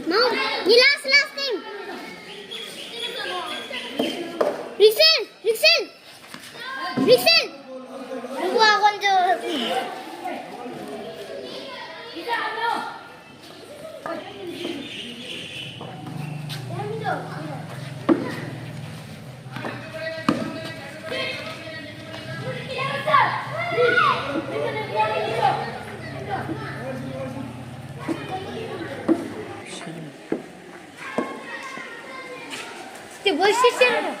No, the last name. Rixel. 누구 학원 좀. 뭘 실시하는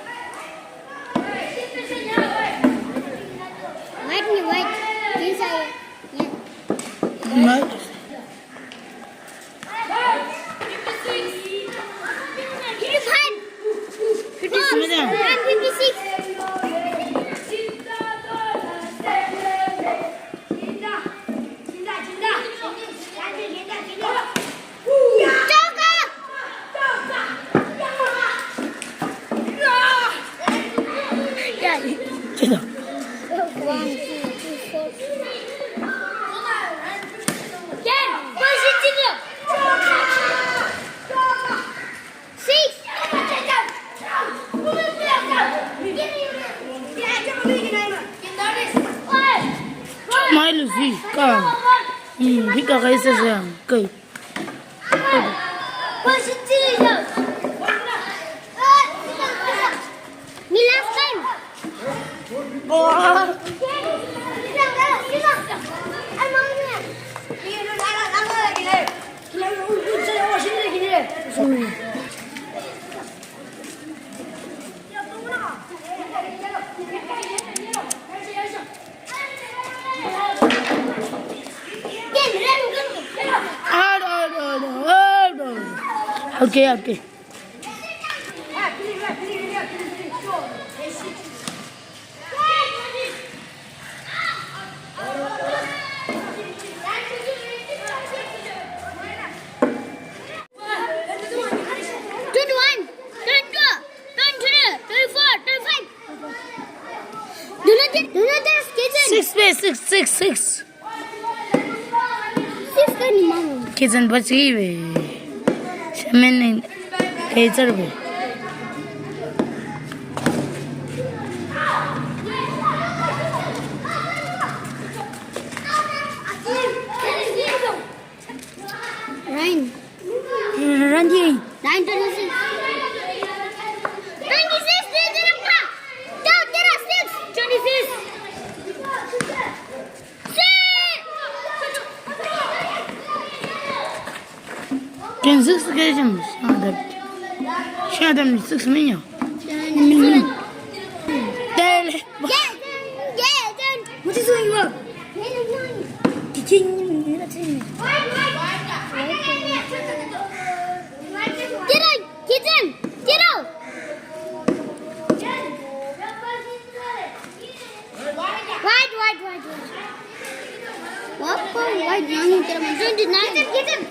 White, inside. Right. Madam. 56. Chalo. 1, 2, 3, 4. Smile see. Come. Bika kaisa sayang. Kai. Me last time. Oh. Okay. Six. Kitchen बच गई वे मैंने केचर पे Run 926. 96. Get up. 6. 26. Can 6 occasions? Shadam 6 million. What is going on? Get out! White. What? White, young, get him. White. White.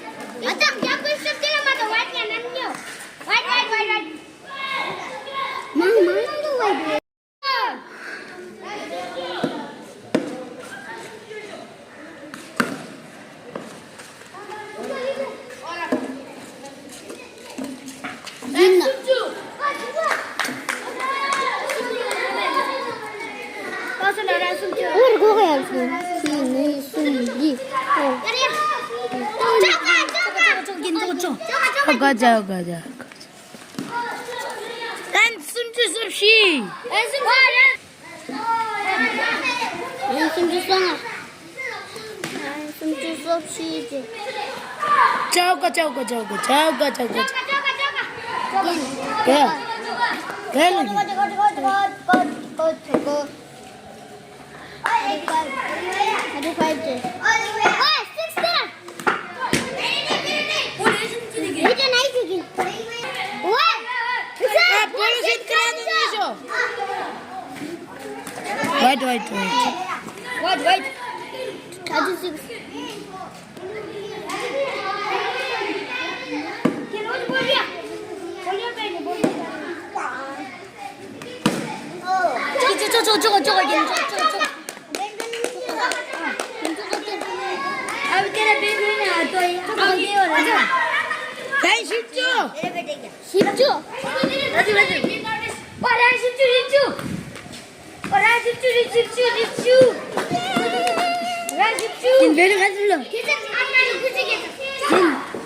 가자. 난 숨줄 수 없이. 숨줄 수 없이 이제. 저거. White. 36. 저거 저거. अब तेरा baby ने तो आगे हो रहा है Hey, Shipju. मेरे बेटे क्या शिवजू Raju. और है शिवजू Gin beru katullo. किधर अन्ना ने कुछ किया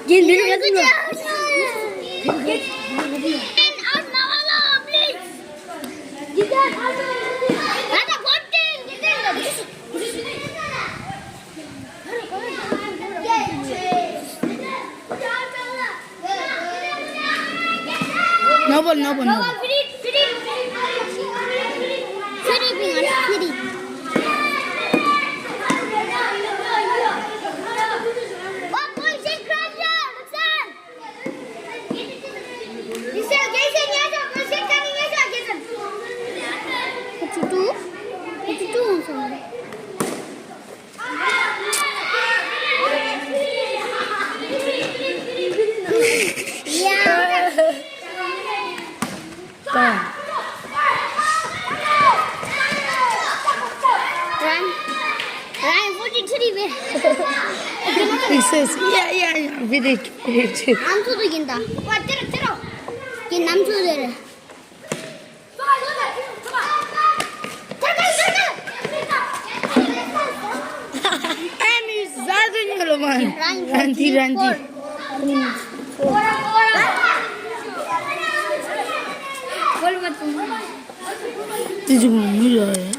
Gin beru katullo. and out mawala please किधर ada content किधर No ball. free oh boy take crusher Roxanne this is Jason yes I'm coming yes Jason what you do sorry yeah Ryan 43 왜? He says, yeah. We did. 남초도 이긴다. 와 때려. 얘 남초들을. And he's Zadun man. Randy. Did you know?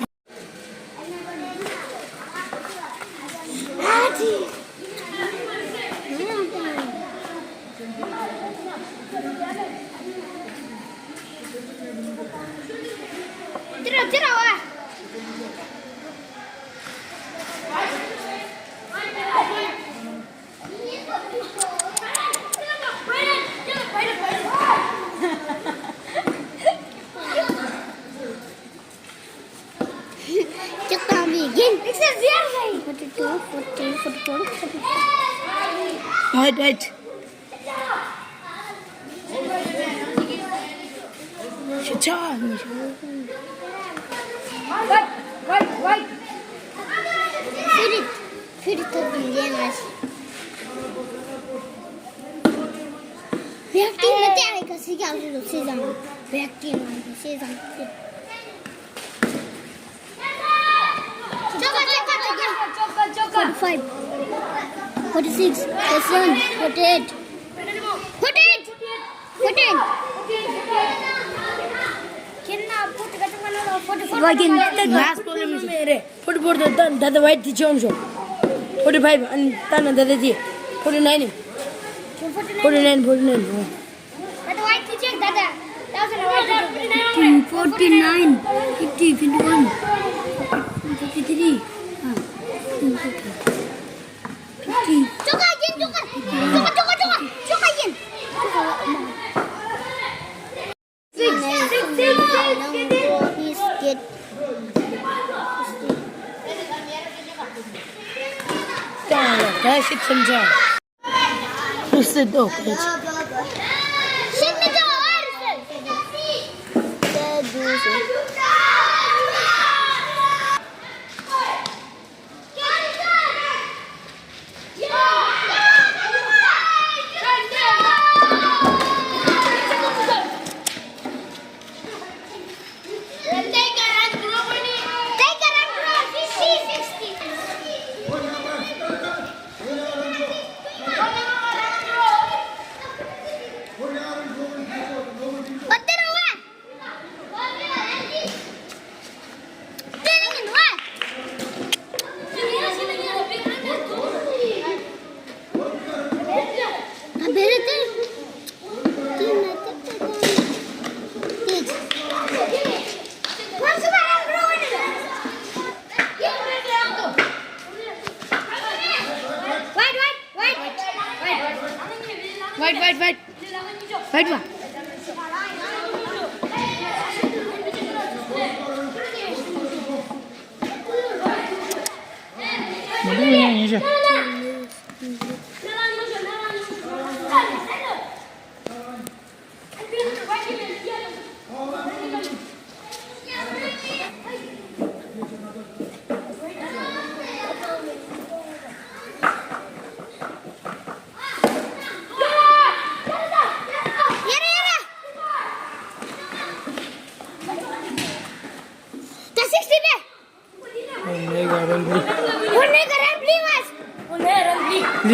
들어 와. Just begin. This is zero. 42, 43, 44, 45. Wait. Shaitan. Wait. Feed it up in the reacting na tayo kasi gawin season. Reacting na season. Choka. 45, 46, 47, 48. 14. Last problem is mere. 44 the white the chom show. 45 and tan the 49. 49. That white teacher, that was a white 49, 50, 51, 53. 50. Choka again. 6. That's it from John. Who's the dog? Wait.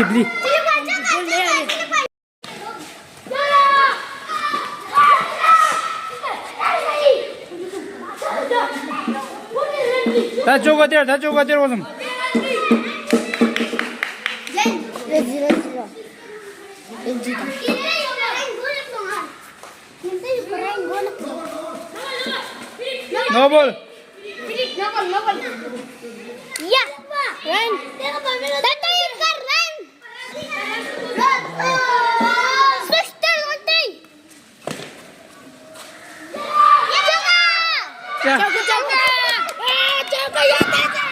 घेतली त्या चौकात वाजून no ball या run दादा ये कर run sister होते चा चौका चौका चौका